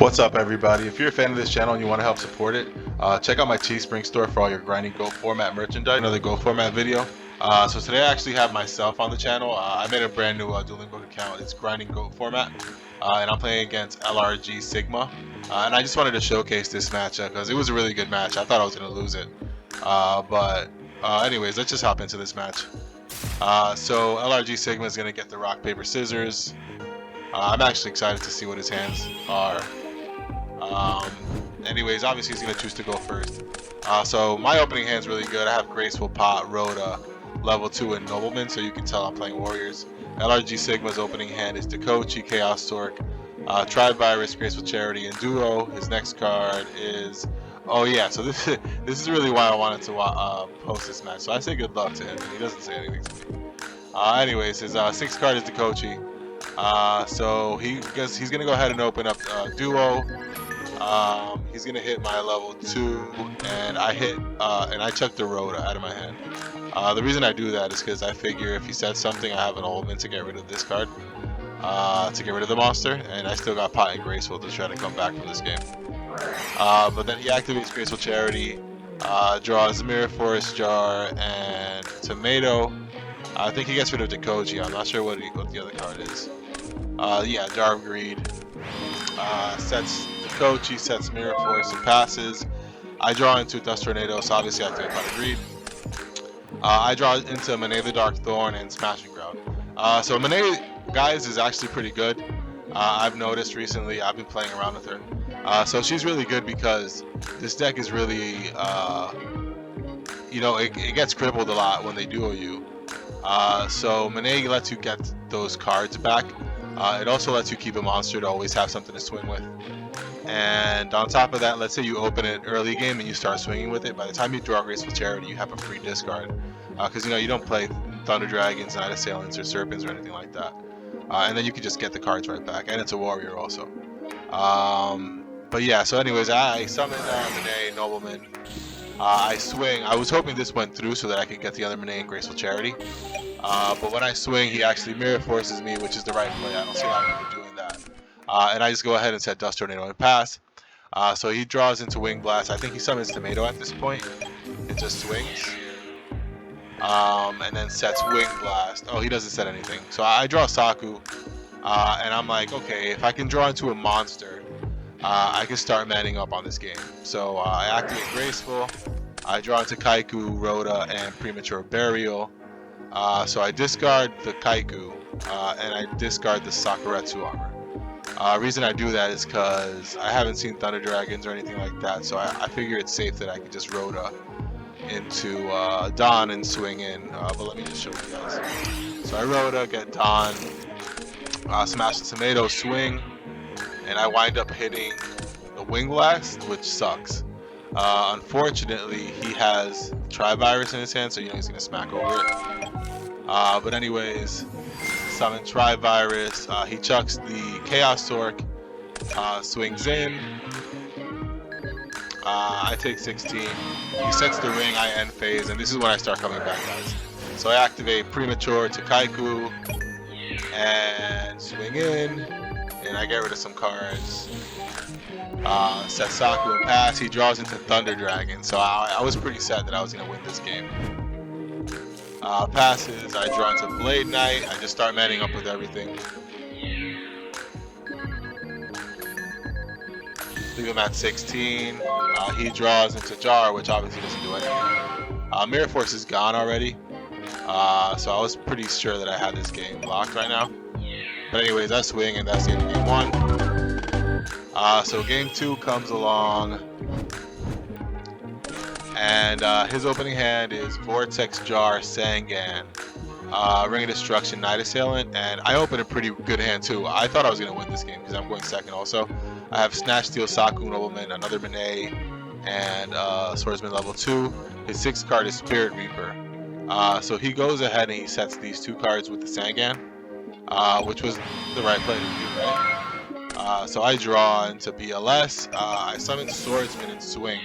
What's up, everybody? If you're a fan of this channel and you want to help support it, check out my Teespring store for all your grinding Goat format merchandise. Another Goat format video. So today I actually have myself on the channel. I made a brand new Dueling book account. It's grinding Goat format, and I'm playing against LRG Sigma. And I just wanted to showcase this match because it was a really good match. I thought I was going to lose it, but anyways, let's just hop into this match. So LRG Sigma is going to get the rock paper scissors. I'm actually excited to see what his hands are. Anyways, obviously he's going to choose to go first. So my opening hand's really good. I have Graceful Pot, Rhoda, level 2, and Nobleman, so you can tell I'm playing Warriors. LRG Sigma's opening hand is Dekochi, Chaos Torque, Tri-Virus, Graceful Charity, and Duo. His next card is... Oh yeah, so this is really why I wanted to post this match. So I say good luck to him, and he doesn't say anything to me. Anyways, his sixth card is Dekochi. So he's going to go ahead and open up Duo. He's gonna hit my level 2, and I chuck the Rhoda out of my hand. The reason I do that is because I figure if he says something, I have an Oldman to get rid of this card, to get rid of the monster, and I still got Pot and Graceful to try to come back from this game. But then he activates Graceful Charity, draws Mirror Force Jar and Tomato. I think he gets rid of Dekochi. I'm not sure what the other card is. Yeah, Jar of Greed. Sets Dekochi, sets Mirror Force, and passes. I draw into Dust Tornado, so obviously I have to get Pot of Greed. I draw into Monet the Dark Thorn and Smashing Ground. So Monet, guys, is actually pretty good. I've noticed recently, I've been playing around with her. So she's really good because this deck is really, you know, it gets crippled a lot when they duel you. So Monet lets you get those cards back. It also lets you keep a monster to always have something to swing with. And on top of that, let's say you open it early game and you start swinging with it. By the time you draw Graceful Charity, you have a free discard. Because you don't play Thunder Dragons, Night Assailants, or Serpents, or anything like that. And then you can just get the cards right back. And it's a warrior also. But yeah, so anyways, I summon Monet, Nobleman. I swing. I was hoping this went through so that I could get the other Monet and Graceful Charity. But when I swing, he actually Mirror Forces me, which is the right play. I don't see a lot of people doing that. And I just go ahead and set Dust Tornado and pass. So he draws into Wing Blast. I think he summons Tomato at this point. It just swings. And then sets Wing Blast. Oh, he doesn't set anything. So I draw Saku. And I'm like, okay, if I can draw into a monster, I can start manning up on this game. So I activate Graceful. I draw into Kaiku, Rhoda, and Premature Burial. So I discard the Kaiku, and I discard the Sakuretsu armor. Reason I do that is because I haven't seen Thunder Dragons or anything like that, so I figure it's safe that I can just Rhoda into Dawn and swing in, but let me just show you guys. So I Rhoda, get Dawn, smash the Tomato, swing, and I wind up hitting the Wing Blast, which sucks. Unfortunately, he has Tri-Virus in his hand, so he's going to smack over it. But anyways, summon Tri-Virus, he chucks the Chaos Torque, swings in, I take 16, he sets the ring, I end phase, and this is when I start coming back, guys. So I activate Premature to Kaiku, and swing in, and I get rid of some cards. Set Saku and pass, he draws into Thunder Dragon, so I was pretty sad that I was going to win this game. Passes, I draw into Blade Knight, I just start manning up with everything. Leave him at 16, he draws into Jar, which obviously doesn't do anything. Mirror Force is gone already, so I was pretty sure that I had this game locked right now. But anyways, I swing, and that's the end of game 1. So game 2 comes along. And his opening hand is Vortex Jar, Sangan, Ring of Destruction, Night Assailant, and I opened a pretty good hand too. I thought I was going to win this game because I'm going second also. I have Snatch Steel, Saku, Nobleman, another Monet, and Swordsman level 2. His 6th card is Spirit Reaper. So he goes ahead and he sets these 2 cards with the Sangan, which was the right play to do, right? So I draw into BLS, I summon Swordsman and swing.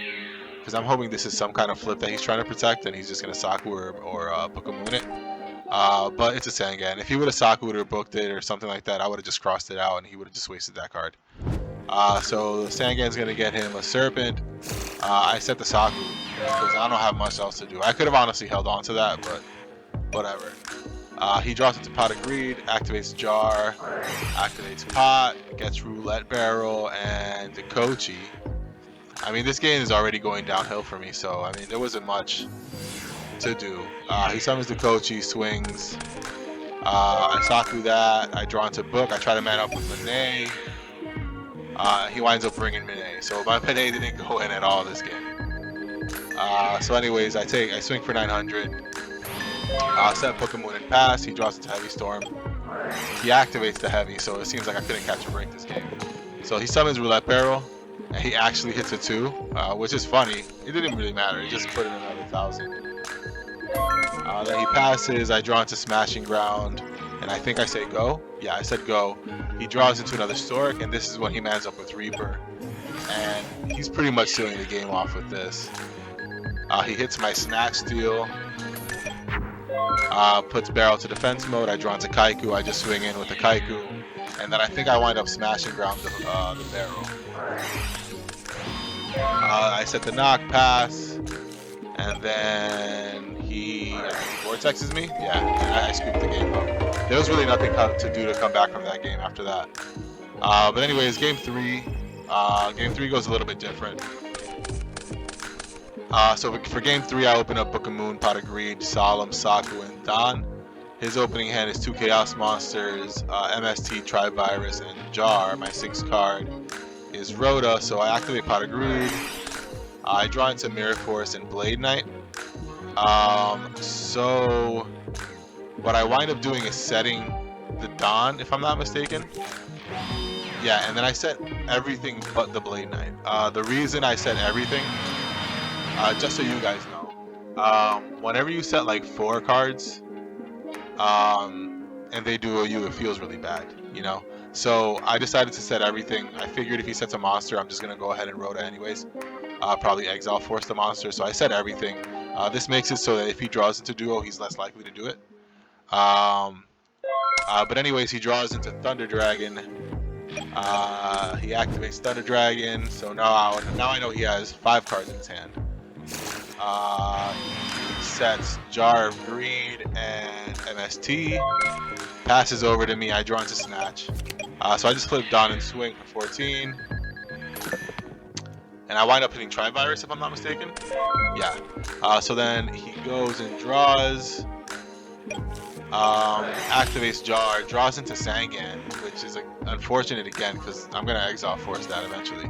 Because I'm hoping this is some kind of flip that he's trying to protect, and he's just going to Saku or Book-a-Moon it. But it's a Sangan. If he would have Saku'd or booked it or something like that, I would have just crossed it out, and he would have just wasted that card. So Sangan's gonna get him a Serpent. I set the Saku because I don't have much else to do. I could have honestly held on to that, but whatever. He draws into Pot of Greed, activates Jar, activates Pot, gets Roulette Barrel, and the Kochi. I mean, this game is already going downhill for me, so I mean, there wasn't much to do. He summons the Kochi, swings. I Saku that. I draw into Book. I try to man up with Mine. He winds up bringing Mine, so my Mine didn't go in at all this game. So anyways, I swing for 900. Set Pokemon and pass. He draws into Heavy Storm. He activates the Heavy, so it seems like I couldn't catch a break this game. So he summons Roulette Barrel, and he actually hits a 2, which is funny. It didn't really matter. He just put in another 1,000. Then he passes. I draw into Smashing Ground, and I think I say go. Yeah, I said go. He draws into another Stork, and this is when he mans up with Reaper. And he's pretty much sealing the game off with this. He hits my Snatch Steal. Puts Barrel to defense mode. I draw into Kaiku. I just swing in with the Kaiku. And then I think I wind up Smashing Ground the Barrel. I set the knock, pass. And then he vortexes me. Yeah, and I scooped the game up. There was really nothing to do to come back from that game after that. But anyways, game 3. Game 3 goes a little bit different. So for game 3, I open up Book of Moon, Pot of Greed, Solemn, Saku, and Don. His opening hand is 2 Chaos Monsters, MST, Tri-Virus, and Jar. My 6th card is Rhoda, so I activate Pot of Greed. I draw into Mirror Force and Blade Knight. So what I wind up doing is setting the Don, if I'm not mistaken. Yeah, and then I set everything but the Blade Knight. The reason I set everything, just so you guys know, whenever you set like 4 cards, and they duo you, it feels really bad, you know? So I decided to set everything. I figured if he sets a monster, I'm just gonna go ahead and Rhoda anyways. Probably Exile Force the monster, so I set everything. This makes it so that if he draws into duo, he's less likely to do it. But anyways, he draws into Thunder Dragon. He activates Thunder Dragon, so now I know he has 5 cards in his hand. He sets Jar of Greed and MST. Passes over to me. I draw into Snatch. So I just flip Don and swing for 14. And I wind up hitting Tri-Virus if I'm not mistaken. Yeah. So then he goes and draws. Activates Jar, draws into Sangan, which is unfortunate again because I'm going to Exile Force that eventually.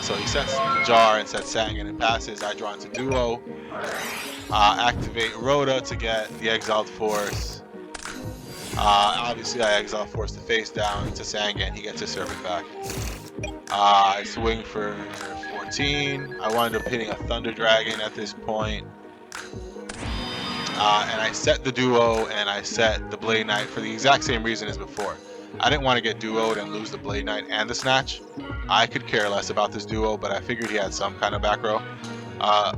So he sets the Jar and sets Sangan and passes. I draw into Duo. Activate Rhoda to get the Exiled Force. Obviously I Exile Force the face down to Sangan. He gets his Serpent back. I swing for 14. I wind up hitting a Thunder Dragon at this point. And I set the Duo and I set the Blade Knight for the exact same reason as before. I didn't want to get duoed and lose the Blade Knight and the Snatch. I could care less about this duo, but I figured he had some kind of back row.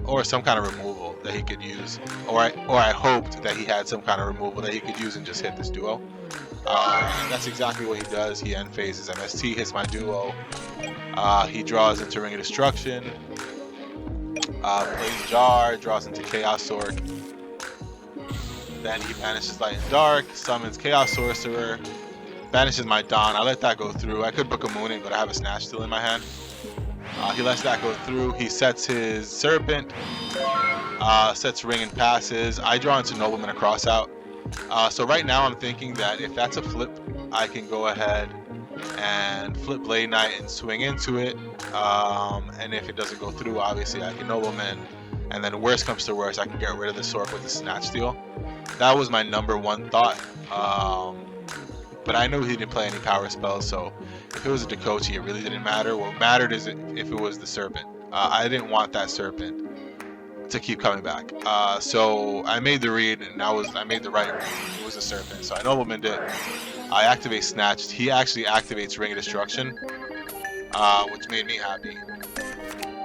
Or some kind of removal that he could use. Or I hoped that he had some kind of removal that he could use and just hit this duo. And that's exactly what he does. He end phases MST, hits my duo. He draws into Ring of Destruction. Plays Jar, draws into Chaos Sword. Then he banishes Light and Dark, summons Chaos Sorcerer, banishes my Don. I let that go through. I could book a Mooning, but I have a Snatch still in my hand. He lets that go through. He sets his Serpent, sets Ring and passes. I draw into Nobleman a Crossout. So right now I'm thinking that if that's a flip, I can go ahead and flip Blade Knight and swing into it. And if it doesn't go through, obviously I can Nobleman. And then worst comes to worst, I can get rid of the Sork with the Snatch Steal. That was my #1 thought. But I knew he didn't play any power spells, so if it was a Dakochi, it really didn't matter. What mattered is if it was the Serpent. I didn't want that Serpent to keep coming back. So I made the read, and I made the right read. It was a Serpent, so I Noblemaned it. I activate Snatched. He actually activates Ring of Destruction, which made me happy.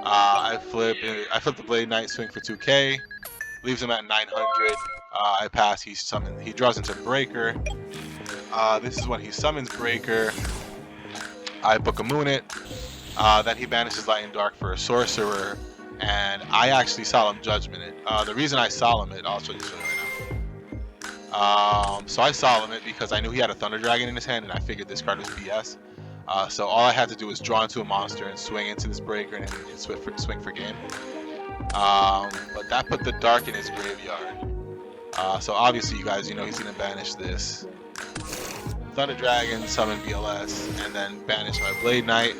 I flip the Blade Knight, swing for 2k, leaves him at 900. I pass. He draws into Breaker. This is when he summons Breaker. I book a moon it. Then he banishes Light and Dark for a sorcerer, and I actually solemn judgment it. The reason I solemn it, I'll show you right now. So I solemn it because I knew he had a Thunder Dragon in his hand, and I figured this card was BS. So all I had to do was draw into a monster and swing into this breaker and swing for game. But that put the Dark in his graveyard. So obviously, you guys, you know he's gonna banish this Thunder Dragon, summon BLS, and then banish my Blade Knight,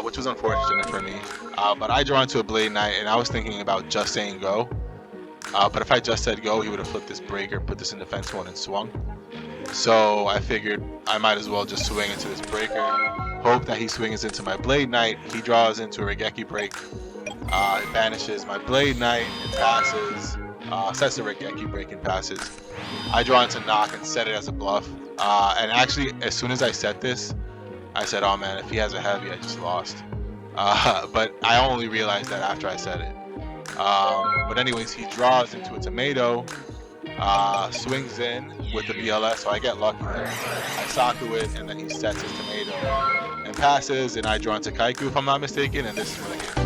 which was unfortunate for me. But I draw into a Blade Knight, and I was thinking about just saying go. But if I just said go, he would have flipped this breaker, put this in defense mode, and swung. So I figured I might as well just swing into this breaker, hope that he swings into my Blade Knight. He draws into a Regeki break. It banishes my Blade Knight, it passes, sets the Regeki break and passes. I draw into knock and set it as a bluff. And actually, as soon as I set this, I said, oh man, if he has a heavy, I just lost. But I only realized that after I said it. But anyways, he draws into a tomato, swings in with the BLS, so I get lucky there. I Saku it, and then he sets his tomato and passes, and I draw into Kaiku if I'm not mistaken, and this is where the game's over.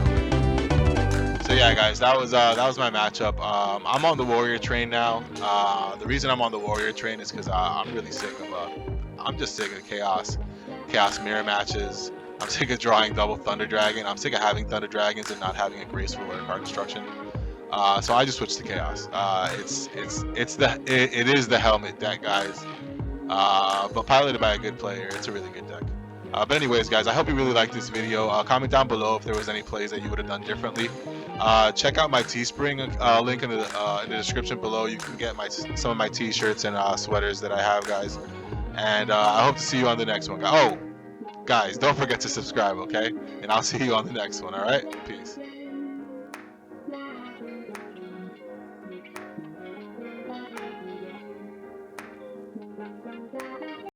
So yeah, guys, that was my matchup. I'm on the Warrior train now. The reason I'm on the Warrior train is because I'm really sick of I'm just sick of chaos mirror matches. I'm sick of drawing double Thunder Dragon. I'm sick of having Thunder Dragons and not having a graceful or card destruction. So I just switched to chaos. It is the helmet deck, guys. But piloted by a good player, it's a really good deck. But anyways, guys, I hope you really liked this video. Comment down below if there was any plays that you would have done differently. Check out my Teespring link in the description below. You can get some of my t-shirts and sweaters that I have, guys. And I hope to see you on the next one. Oh, guys, don't forget to subscribe, okay? And I'll see you on the next one, all right? Peace.